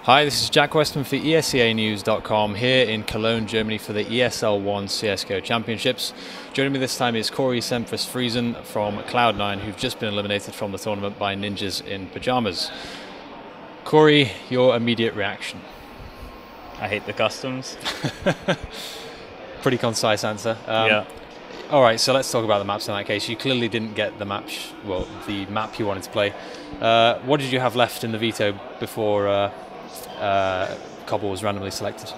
Hi, this is Jack Westman for ESCAnews.com here in Cologne, Germany for the ESL One CSGO Championships. Joining me this time is Corey Semphis from Cloud9, who've just been eliminated from the tournament by Ninjas in Pyjamas. Corey, your immediate reaction? I hate the customs. Pretty concise answer. Yeah. All right, so let's talk about the maps in that case. You clearly didn't get the map you wanted to play. What did you have left in the Veto before Cobble was randomly selected?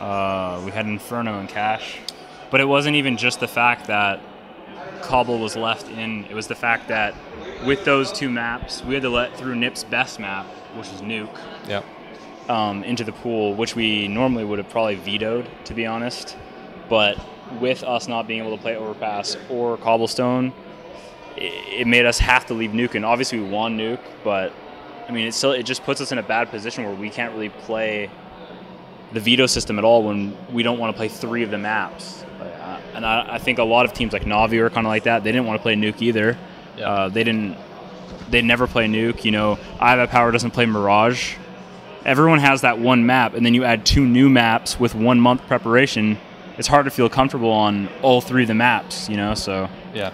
We had Inferno and Cash, but it wasn't even just the fact that Cobble was left in. It was the fact that with those two maps, we had to let through Nip's best map, which is Nuke, into the pool, which we normally would have probably vetoed, to be honest. But with us not being able to play Overpass or Cobblestone, it made us have to leave Nuke. And obviously we won Nuke, but I mean, it just puts us in a bad position where we can't really play the veto system at all when we don't want to play three of the maps. And I think a lot of teams like Navi are kind of like that. They didn't want to play Nuke either. Yeah. They never play Nuke. You know, IVA Power doesn't play Mirage. Everyone has that one map, and then you add two new maps with 1 month preparation. It's hard to feel comfortable on all three of the maps, you know, so. Yeah.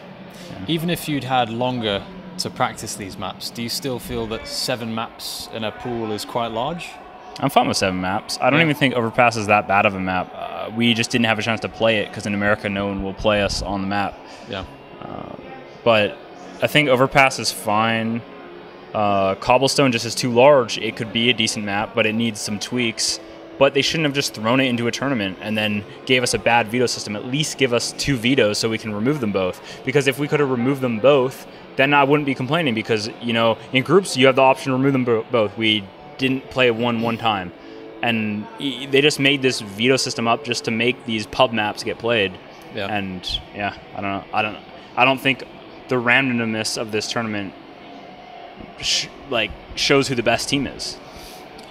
Even if you'd had longer to practice these maps, do you still feel that 7 maps in a pool is quite large? I'm fine with 7 maps. I don't even think Overpass is that bad of a map. We just didn't have a chance to play it because in America no one will play us on the map. Yeah. But I think Overpass is fine. Cobblestone just is too large. It could be a decent map, but it needs some tweaks. But they shouldn't have just thrown it into a tournament and then gave us a bad veto system. At least give us 2 vetoes so we can remove them both. Because if we could have removed them both, then I wouldn't be complaining because, you know, in groups you have the option to remove them both. We didn't play one time. And they just made this veto system up just to make these pub maps get played. Yeah. And yeah, I don't know. I don't think the randomness of this tournament shows who the best team is.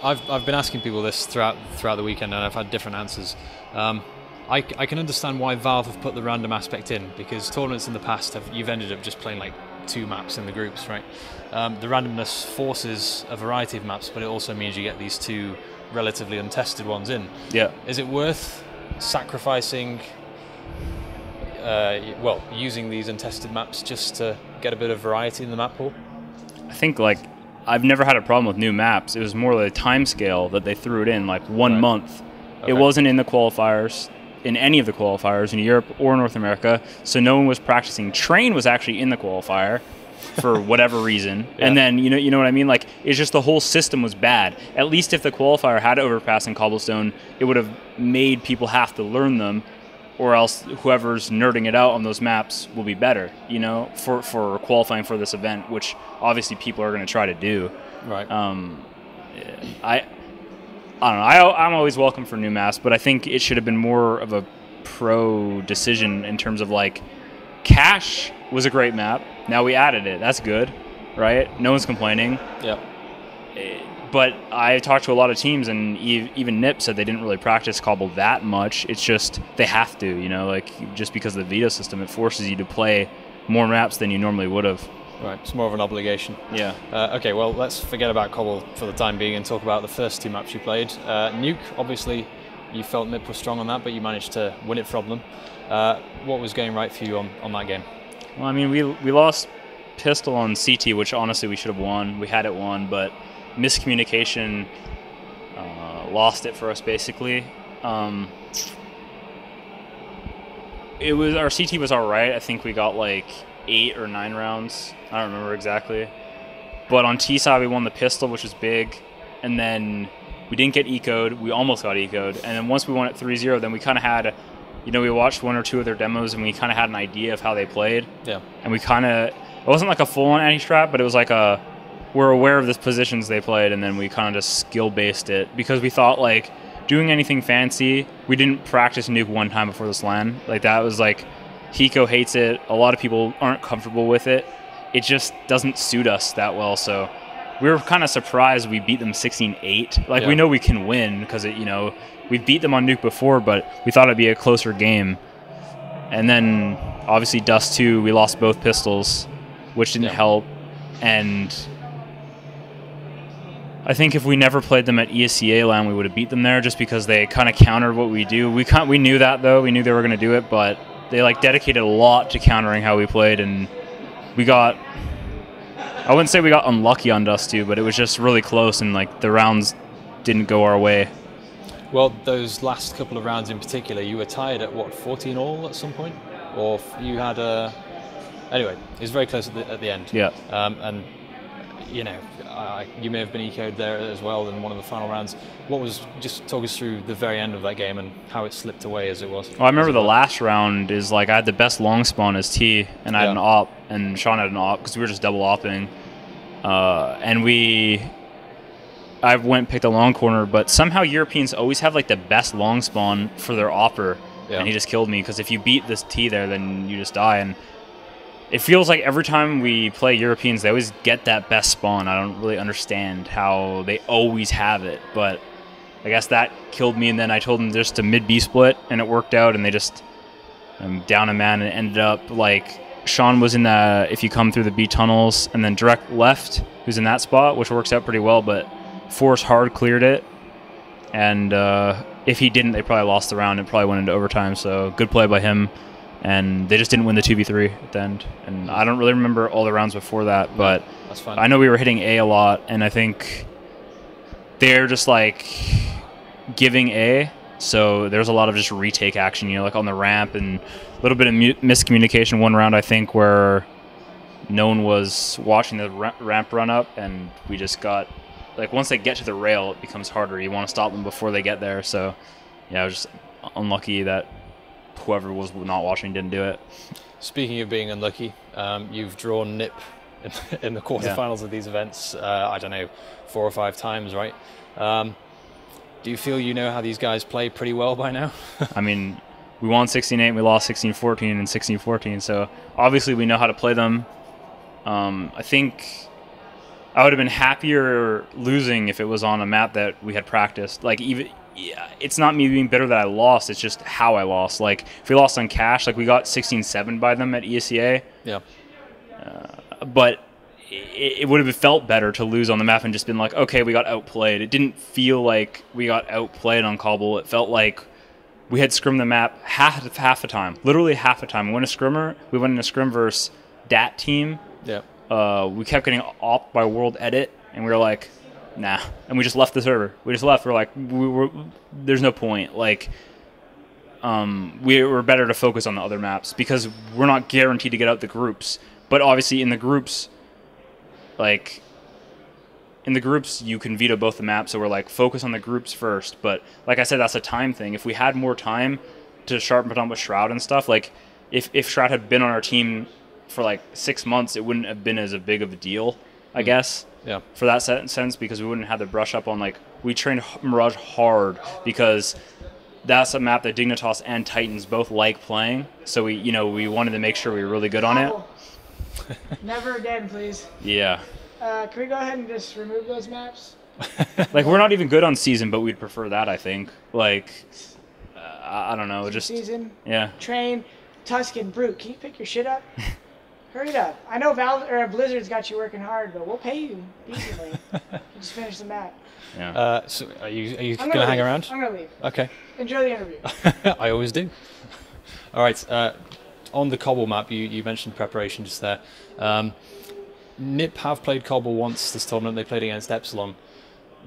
I've been asking people this throughout the weekend, and I've had different answers. I can understand why Valve have put the random aspect in, because tournaments in the past you've ended up just playing like 2 maps in the groups, right? The randomness forces a variety of maps, but it also means you get these 2 relatively untested ones in. Yeah. Is it worth sacrificing, using these untested maps just to get a bit of variety in the map pool? I think I've never had a problem with new maps. It was more the time scale that they threw it in, like 1 month. Okay. It wasn't in the qualifiers, in any of the qualifiers in Europe or North America, so no one was practicing. Train was actually in the qualifier for whatever reason. Yeah. And then, you know what I mean? Like, it's just the whole system was bad. At least if the qualifier had Overpass and Cobblestone, it would have made people have to learn them, or else whoever's nerding it out on those maps will be better, you know, for qualifying for this event, which obviously people are going to try to do. Right. I don't know. I'm always welcome for new maps, but I think it should have been more of a pro decision in terms of, like, Cash was a great map. Now we added it. That's good, right? No one's complaining. Yeah. But I talked to a lot of teams, and even Nip said they didn't really practice Cobble that much. It's just they have to, you know, like, just because of the veto system, it forces you to play more maps than you normally would have. Right, it's more of an obligation. Yeah. Okay, well, let's forget about Cobble for the time being and talk about the first 2 maps you played. Nuke, obviously, you felt Nip was strong on that, but you managed to win it from them. What was going right for you on that game? Well, I mean, we lost Pistol on CT, which honestly we should have won. We had it won, but miscommunication lost it for us, basically. It was, our CT was all right. I think we got like 8 or 9 rounds. I don't remember exactly. But on T side, we won the Pistol, which was big. And then we didn't get eco'd. We almost got eco'd. And then once we won at 3-0, then we kind of had, you know, we watched 1 or 2 of their demos, and we kind of had an idea of how they played. Yeah. And we kind of, it wasn't like a full-on anti-strat, but it was like we're aware of the positions they played, and then we kind of just skill-based it, because we thought, like, doing anything fancy, we didn't practice Nuke 1 time before this LAN. Like, that was like, Hiko hates it. A lot of people aren't comfortable with it. It just doesn't suit us that well, so we were kind of surprised we beat them 16-8. Like, we know we can win, because, you know, we beat them on Nuke before, but we thought it'd be a closer game. And then, obviously, Dust 2, we lost both pistols, which didn't help. And I think if we never played them at ESCA land, we would have beat them there, just because they kind of countered what we do. We knew that, though. We knew they were going to do it, but they like dedicated a lot to countering how we played, and we got, I wouldn't say we got unlucky on Dust 2, but it was just really close, and like the rounds didn't go our way. Well, those last couple of rounds in particular, you were tied at what, 14 all at some point, or you had a. Anyway, it was very close at the end. Yeah. And you know, you may have been ecoed there as well in one of the final rounds. Just talk us through the very end of that game and how it slipped away as it was. Well, I remember the last round is like I had the best long spawn as T, and I had an op, and Sean had an op because we were just double opping, and I went and picked a long corner, but somehow Europeans always have like the best long spawn for their opper, and he just killed me because if you beat this T there, then you just die. And it feels like every time we play Europeans, they always get that best spawn. I don't really understand how they always have it, but I guess that killed me. And then I told them just to mid B split, and it worked out. And they just down a man, and it ended up like Sean was in the if you come through the B tunnels, and then direct left, who's in that spot, which works out pretty well. But Force hard cleared it, and if he didn't, they probably lost the round and probably went into overtime. So good play by him. And they just didn't win the 2v3 at the end. And I don't really remember all the rounds before that, but that's fine. I know we were hitting A lot, and I think they're just like giving A, so there's a lot of just retake action, you know, like on the ramp, and a little bit of miscommunication one round, I think, where no one was watching the ramp run up, and we just got, like, once they get to the rail, it becomes harder. You want to stop them before they get there, so yeah, I was just unlucky that whoever was not watching didn't do it. Speaking of being unlucky, you've drawn Nip in the quarterfinals of these events, I don't know, 4 or 5 times, right? Do you feel you know how these guys play pretty well by now? I mean, we won 16-8, we lost 16-14 and 16-14, so obviously we know how to play them. I think I would have been happier losing if it was on a map that we had practiced. Like, even it's not me being bitter that I lost, it's just how I lost. Like, if we lost on cash, like we got 16-7 by them at ESCA. Yeah. But it would have felt better to lose on the map and just been like, okay, we got outplayed. It didn't feel like we got outplayed on Cobble. It felt like we had scrimmed the map half the time. Literally half the time. We went in a scrim versus DAT team. Yeah. We kept getting opped by World Edit, and we were like, nah, and we just left the server. We just left. We're like, there's no point. Like, we were better to focus on the other maps because we're not guaranteed to get out the groups. But obviously, in the groups, you can veto both the maps. So we're like, focus on the groups first. But like I said, that's a time thing. If we had more time to sharpen it up with Shroud and stuff, like if Shroud had been on our team for like 6 months, it wouldn't have been as big of a deal, I guess. Yeah. For that sense, because we wouldn't have the brush up on, like, we trained Mirage hard because that's a map that Dignitas and Titans both like playing. So we wanted to make sure we were really good on it. Never again, please. Yeah. Can we go ahead and just remove those maps? Like, we're not even good on season, but we'd prefer that, I think. Like, I don't know, just season. Yeah. Train, Tuscan, Brute. Can you pick your shit up? Hurry it up. I know Blizzard's got you working hard, but we'll pay you decently. You just finish the map. Yeah. So are you going to hang around? I'm going to leave. Okay. Enjoy the interview. I always do. All right. On the Cobble map, you mentioned preparation just there. NIP have played Cobble once this tournament. They played against Epsilon.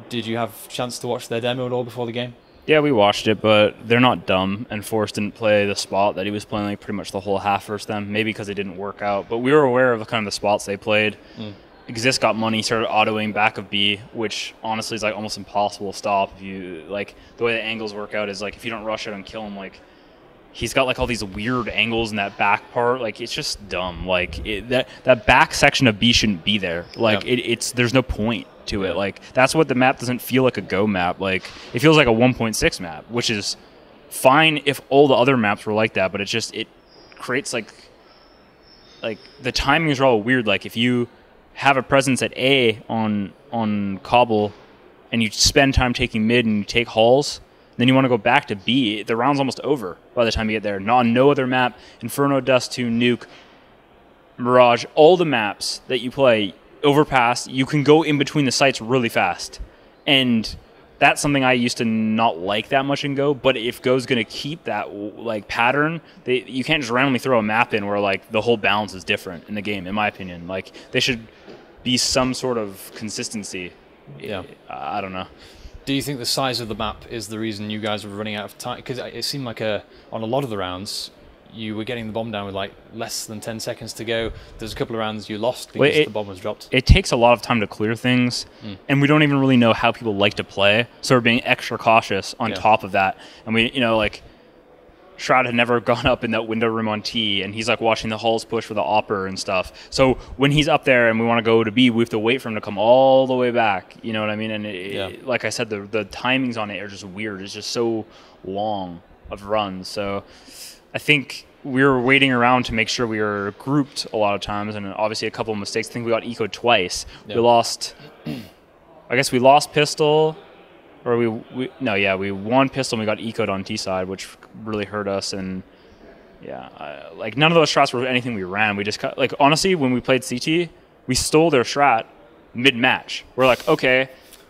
Did you have a chance to watch their demo at all before the game? Yeah, we watched it, but they're not dumb, and Forrest didn't play the spot that he was playing like pretty much the whole half versus them, maybe because it didn't work out. But we were aware of kind of the spots they played. Exist got money, started autoing back of B, which honestly is like almost impossible to stop. If you like the way the angles work out is like if you don't rush out and kill him, like he's got like all these weird angles in that back part. Like it's just dumb. Like that back section of B shouldn't be there. Like it's there's no point to it. Like that's what the map doesn't feel like a go map. Like it feels like a 1.6 map, which is fine if all the other maps were like that. But it's just it creates like the timings are all weird. Like if you have a presence at A on Cobble and you spend time taking mid and you take halls, then you want to go back to B, the round's almost over by the time you get there. On no other map, Inferno, Dust 2, Nuke, Mirage, all the maps that you play, Overpass, you can go in between the sites really fast. And that's something I used to not like that much in Go, but if Go's going to keep that like pattern, you can't just randomly throw a map in where like the whole balance is different in the game, in my opinion. Like they should be some sort of consistency. Yeah. I don't know. Do you think the size of the map is the reason you guys were running out of time? Because it seemed like on a lot of the rounds, you were getting the bomb down with like less than 10 seconds to go. There's a couple of rounds you lost because the bomb was dropped. It takes a lot of time to clear things, and we don't even really know how people like to play, so we're being extra cautious on top of that. And we, like, Shroud had never gone up in that window room on T, and he's like watching the hulls push for the Opper and stuff. So when he's up there and we want to go to B, we have to wait for him to come all the way back. You know what I mean? And like I said, the timings on it are just weird. It's just so long of runs. So I think we were waiting around to make sure we were grouped a lot of times, and obviously a couple of mistakes. I think we got ecoed twice. Yeah. We lost pistol, or we won pistol and we got ecoed on T side, which really hurt us. And like none of those shots were anything we ran. We just cut, like, honestly, when we played CT, we stole their strat mid-match. We're like, okay,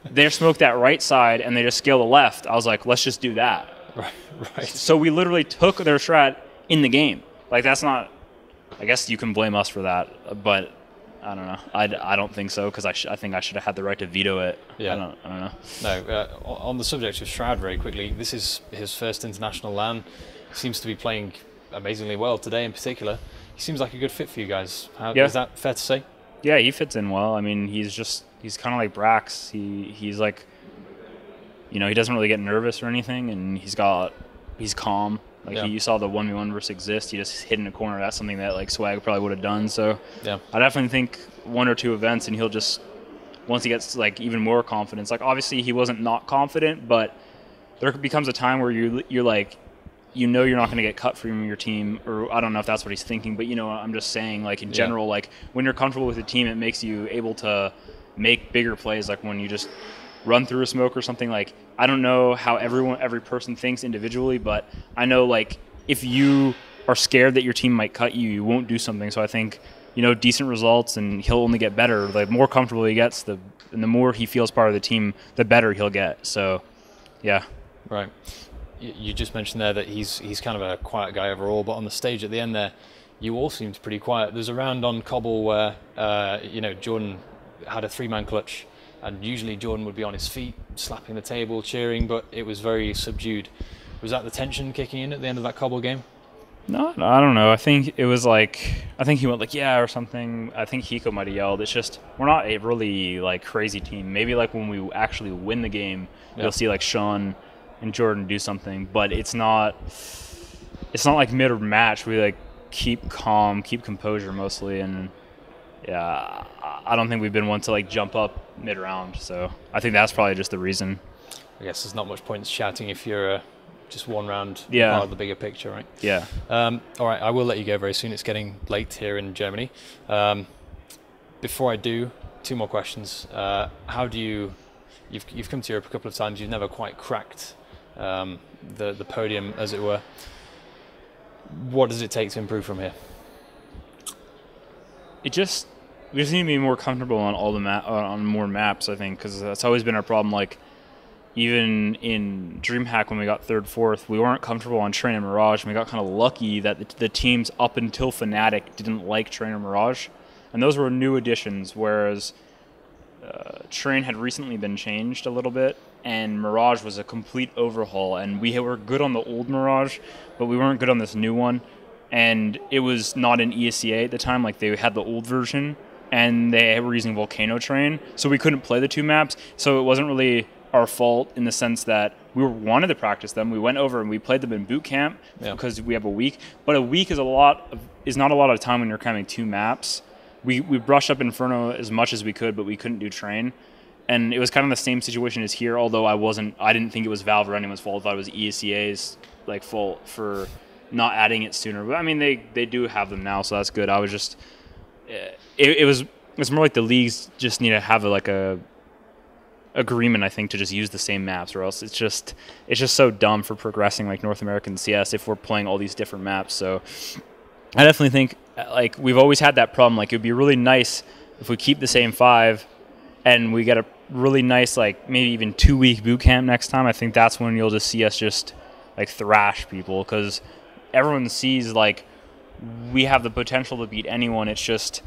they smoked that right side and they just scale the left. I was like, let's just do that. Right. So we literally took their strat in the game. Like, that's not, I guess you can blame us for that, but I don't know. I don't think so, because I think I should have had the right to veto it. Yeah. I don't know. No, on the subject of Shroud, very quickly, this is his first international LAN. He seems to be playing amazingly well today in particular. He seems like a good fit for you guys. Is that fair to say? Yeah, he fits in well. I mean, he's kind of like Brax. He's like, he doesn't really get nervous or anything, and he's calm. Like, you saw the 1v1 versus Exist, he just hid in a corner. That's something that, like, Swag probably would have done. So I definitely think 1 or 2 events, and he'll just, once he gets, like, even more confidence. Like, obviously he wasn't not confident, but there becomes a time where you're like, you're not going to get cut from your team, or I don't know if that's what he's thinking, but, I'm just saying, like, in general, like, when you're comfortable with the team, it makes you able to make bigger plays, like when you just run through a smoke or something. Like, I don't know how every person thinks individually, but I know, like, if you are scared that your team might cut you, you won't do something. So I think, decent results, and he'll only get better. The more comfortable he gets, and the more he feels part of the team, the better he'll get. So, yeah. Right. You just mentioned there that he's kind of a quiet guy overall, but on the stage at the end there, you all seemed pretty quiet. There's a round on Cobble where, Jordan had a 3-man clutch, and usually Jordan would be on his feet, slapping the table, cheering, but it was very subdued. Was that the tension kicking in at the end of that Cobble game? No, I don't know. I think it was like, I think he went like, yeah, or something. I think Hiko might have yelled. It's just, we're not a really, like, crazy team. Maybe, like, when we actually win the game, you'll see, like, Sean and Jordan do something, but it's not like mid-match. We, like, keep calm, keep composure mostly, and yeah, I don't think we've been one to, like, jump up mid-round, so I think that's probably just the reason. I guess there's not much point shouting if you're just one round part of the bigger picture, right? Yeah. All right, I will let you go very soon. It's getting late here in Germany. Before I do, 2 more questions. How do you've come to Europe a couple of times, you've never quite cracked the podium, as it were. What does it take to improve from here? We just need to be more comfortable on all the on more maps, I think, because that's always been our problem. Like, even in DreamHack, when we got 3rd, 4th, we weren't comfortable on Train and Mirage, and we got kind of lucky that the teams up until Fnatic didn't like Train and Mirage, and those were new additions, whereas Train had recently been changed a little bit, and Mirage was a complete overhaul, and we were good on the old Mirage, but we weren't good on this new one. And it was not an ESCA at the time. Like, they had the old version, and they were using Volcano Train, so we couldn't play the 2 maps. So it wasn't really our fault in the sense that we wanted to practice them. We went over and we played them in boot camp because we have a week. But a week is not a lot of time when you're cramming 2 maps. We brushed up Inferno as much as we could, but we couldn't do Train. And it was kind of the same situation as here, although I didn't think it was Valve or anyone's fault. I thought it was ESCA's, like, fault for not adding it sooner. But I mean, they do have them now, so that's good. I was just it's more like the leagues just need to have a agreement, I think, to just use the same maps, or else it's just so dumb for progressing like North American CS if we're playing all these different maps. So I definitely think, like, we've always had that problem. Like, it would be really nice if we keep the same 5 and we get really nice, like maybe even 2-week boot camp next time, I think that's when you'll just see us just like thrash people, because everyone sees like we have the potential to beat anyone. It's just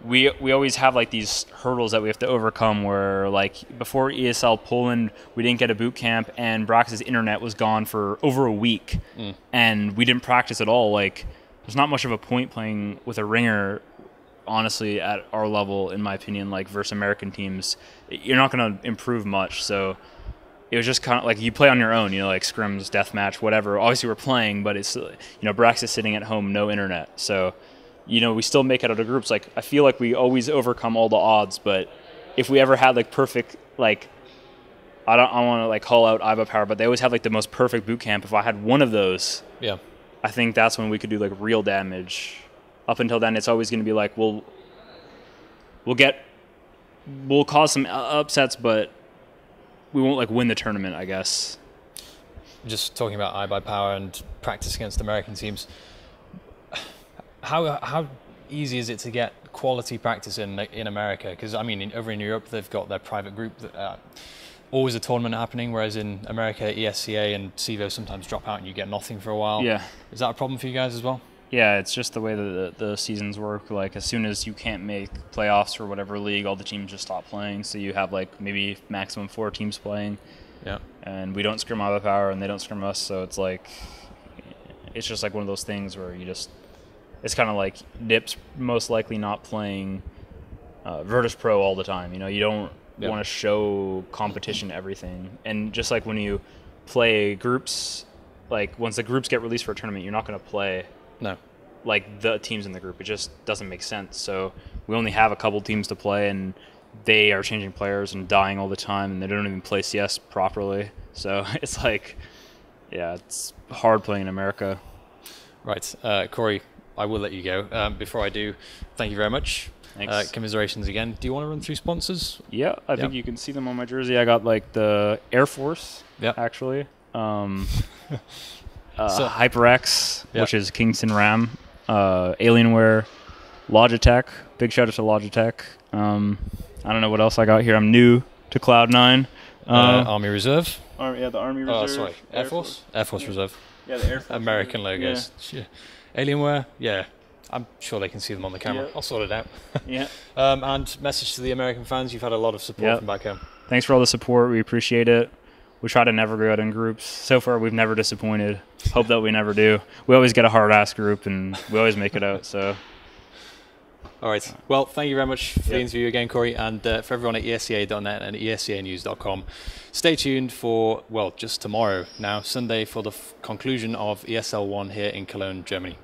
we always have like these hurdles that we have to overcome, where like before ESL Poland we didn't get a boot camp and Brax's internet was gone for over a week and we didn't practice at all. Like there's not much of a point playing with a ringer, honestly, at our level, in my opinion, like versus American teams. You're not going to improve much. So it was just kind of like you play on your own, you know, like scrims, deathmatch, whatever. Obviously we're playing, but it's, you know, Brax is sitting at home, no internet. So, you know, we still make it out of groups. Like I feel like we always overcome all the odds, but if we ever had like perfect, like, I don't want to like call out IBA Power, but they always have like the most perfect boot camp. If I had one of those, yeah, I think that's when we could do like real damage. Up until then, it's always going to be like we'll cause some upsets, but we won't like win the tournament, I guess. Just talking about iBuy Power and practice against American teams, how easy is it to get quality practice in America? Because I mean, over in Europe they've got their private group, always a tournament happening, whereas in America ESCA and CEVO sometimes drop out and you get nothing for a while. Yeah. Is that a problem for you guys as well? Yeah, it's just the way that the seasons work. Like, as soon as you can't make playoffs for whatever league, all the teams just stop playing. So you have, like, maybe maximum 4 teams playing. Yeah. And we don't scrim IBA Power, and they don't scrim us. So it's, like, it's just, like, one of those things where you just... It's kind of like Dip's most likely not playing Virtus Pro all the time. You know, you don't want to show competition to everything. And just like when you play groups, like, once the groups get released for a tournament, you're not going to play... No. Like the teams in the group. It just doesn't make sense. So we only have a couple teams to play, and they are changing players and dying all the time, and they don't even play CS properly. So it's like, yeah, it's hard playing in America. Right. Corey, I will let you go. Before I do, thank you very much. Thanks. Commiserations again. Do you want to run through sponsors? Yeah, I think you can see them on my jersey. I got like the Air Force, actually. HyperX, which is Kingston RAM, Alienware, Logitech. Big shout out to Logitech. I don't know what else I got here. I'm new to Cloud9. Army Reserve. The Army Reserve. Oh, sorry. Air Force? Air Force Reserve. Yeah, the Air Force. American logos. Yeah. Alienware. Yeah. I'm sure they can see them on the camera. Yeah. I'll sort it out. Yeah. And message to the American fans. You've had a lot of support from back home. Thanks for all the support. We appreciate it. We try to never go out in groups. So far, we've never disappointed. Hope that we never do. We always get a hard-ass group, and we always make it out. So, all right. Well, thank you very much for the interview again, Corey, and for everyone at esca.net and escanews.com. Stay tuned for, well, just tomorrow now, Sunday, for the conclusion of ESL One here in Cologne, Germany.